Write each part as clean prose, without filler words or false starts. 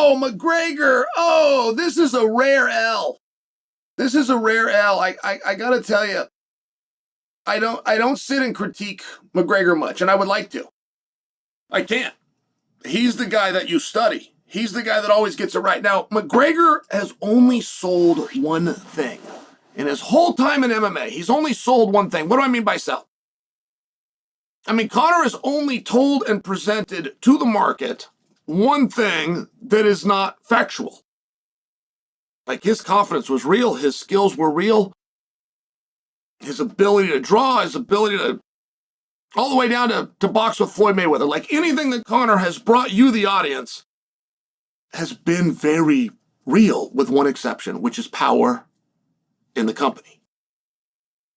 Oh, McGregor. Oh, this is a rare L. This is a rare L. I gotta tell you, I don't sit and critique McGregor much, and I would like to. I can't. He's the guy that you study. He's the guy that always gets it right. Now, McGregor has only sold one thing. In his whole time in MMA, he's only sold one thing. What do I mean by sell? I mean, Conor has only told and presented to the market one thing that is not factual. Like, his confidence was real, his skills were real, his ability to draw, his ability to, all the way down to box with Floyd Mayweather. Like, anything that Conor has brought you, the audience, has been very real, with one exception, which is power in the company.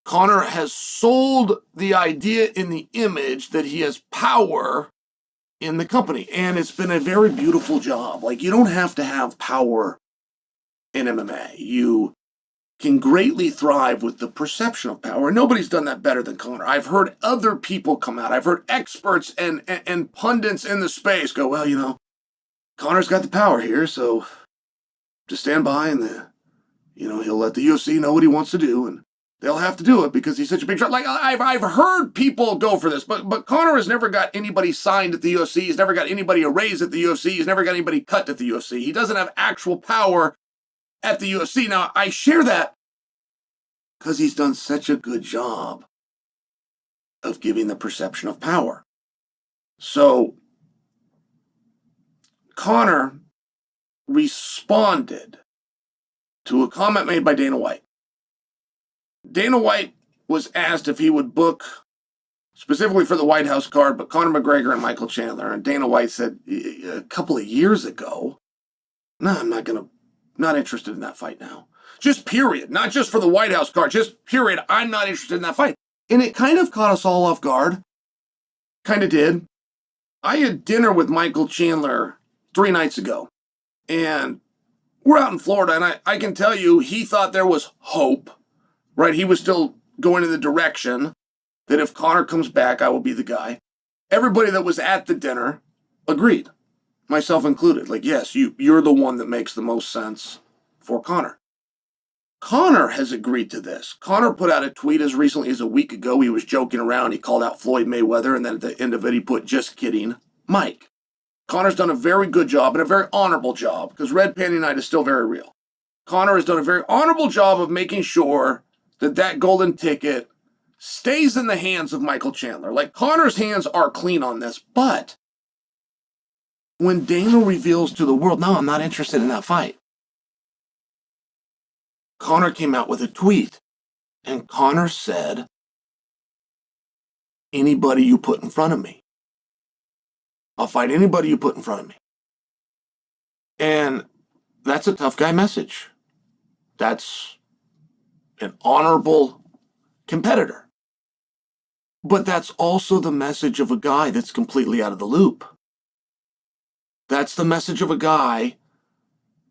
Conor has sold the idea in the image that he has power in the company, and it's been a very beautiful job. Like, you don't have to have power in MMA. You can greatly thrive with the perception of power. Nobody's done that better than Conor. I've heard other people come out. I've heard experts and pundits in the space go, well, you know, Conor's got the power here, so just stand by and he'll let the UFC know what he wants to do, and they'll have to do it because he's such a big shot. Like, I've heard people go for this, but Conor has never got anybody signed at the UFC. He's never got anybody a raise at the UFC. He's never got anybody cut at the UFC. He doesn't have actual power at the UFC. Now, I share that because he's done such a good job of giving the perception of power. So, Conor responded to a comment made by Dana White. Dana White was asked if he would book specifically for the White House card, but Conor McGregor and Michael Chandler. And Dana White said a couple of years ago, no, I'm not interested in that fight now. Just period. Not just for the White House card, just period. I'm not interested in that fight. And it kind of caught us all off guard. Kind of did. I had dinner with Michael Chandler 3 nights ago. And we're out in Florida, and I can tell you he thought there was hope. Right, he was still going in the direction that if Conor comes back, I will be the guy. Everybody that was at the dinner agreed, myself included. Like, yes, you're the one that makes the most sense for Conor. Conor has agreed to this. Conor put out a tweet as recently as a week ago. He was joking around. He called out Floyd Mayweather, and then at the end of it, he put, just kidding, Mike. Conor's done a very good job and a very honorable job, because Red Panty Night is still very real. Conor has done a very honorable job of making sure that golden ticket stays in the hands of Michael Chandler. Like, Conor's hands are clean on this, but when Dana reveals to the world, no, I'm not interested in that fight, Conor came out with a tweet, and Conor said, anybody you put in front of me. I'll fight anybody you put in front of me. And that's a tough guy message. That's an honorable competitor. But that's also the message of a guy that's completely out of the loop. That's the message of a guy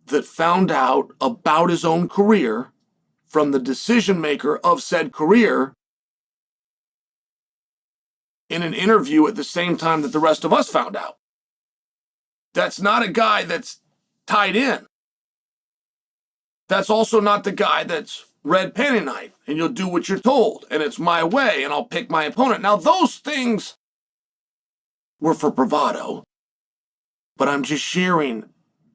that found out about his own career from the decision maker of said career in an interview at the same time that the rest of us found out. That's not a guy that's tied in. That's also not the guy that's Red Panty Night, and you'll do what you're told, and it's my way, and I'll pick my opponent. Now, those things were for bravado, but I'm just sharing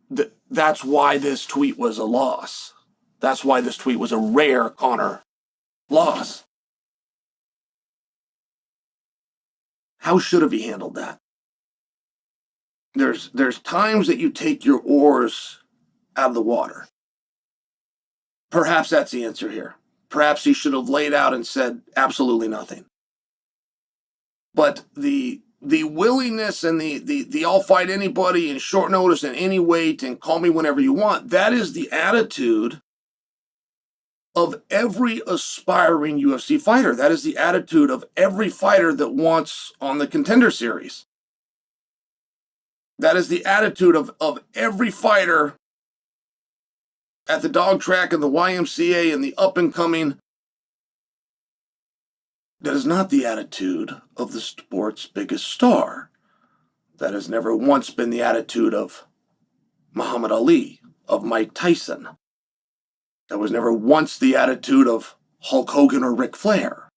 that that's why this tweet was a loss. That's why this tweet was a rare Conor loss. How should have he handled that? There's times that you take your oars out of the water. Perhaps that's the answer here. Perhaps he should have laid out and said absolutely nothing. But the willingness and the I'll fight anybody in short notice and any weight and call me whenever you want, that is the attitude of every aspiring UFC fighter. That is the attitude of every fighter that wants on the Contender Series. That is the attitude of every fighter at the dog track and the YMCA and the up-and-coming. That is not the attitude of the sport's biggest star. That has never once been the attitude of Muhammad Ali, of Mike Tyson. That was never once the attitude of Hulk Hogan or Ric Flair.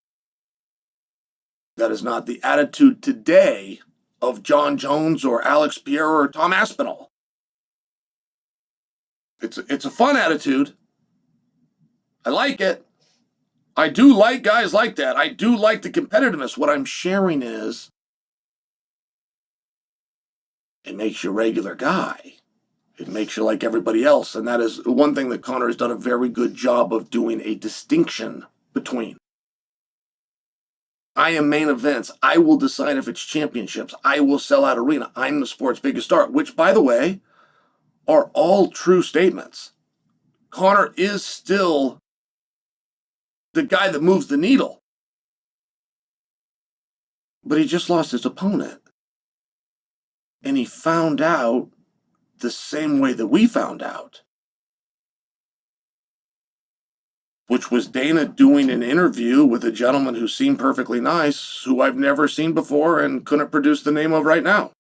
That is not the attitude today of Jon Jones or Alex Pereira or Tom Aspinall. It's a fun attitude. I like it. I do like guys like that. I do like the competitiveness. What I'm sharing is it makes you a regular guy. It makes you like everybody else. And that is one thing that Conor has done a very good job of doing a distinction between. I am main events. I will decide if it's championships. I will sell out arena. I'm the sport's biggest star, which, by the way, are all true statements. Conor is still the guy that moves the needle. But he just lost his opponent. And he found out the same way that we found out, which was Dana doing an interview with a gentleman who seemed perfectly nice, who I've never seen before and couldn't produce the name of right now.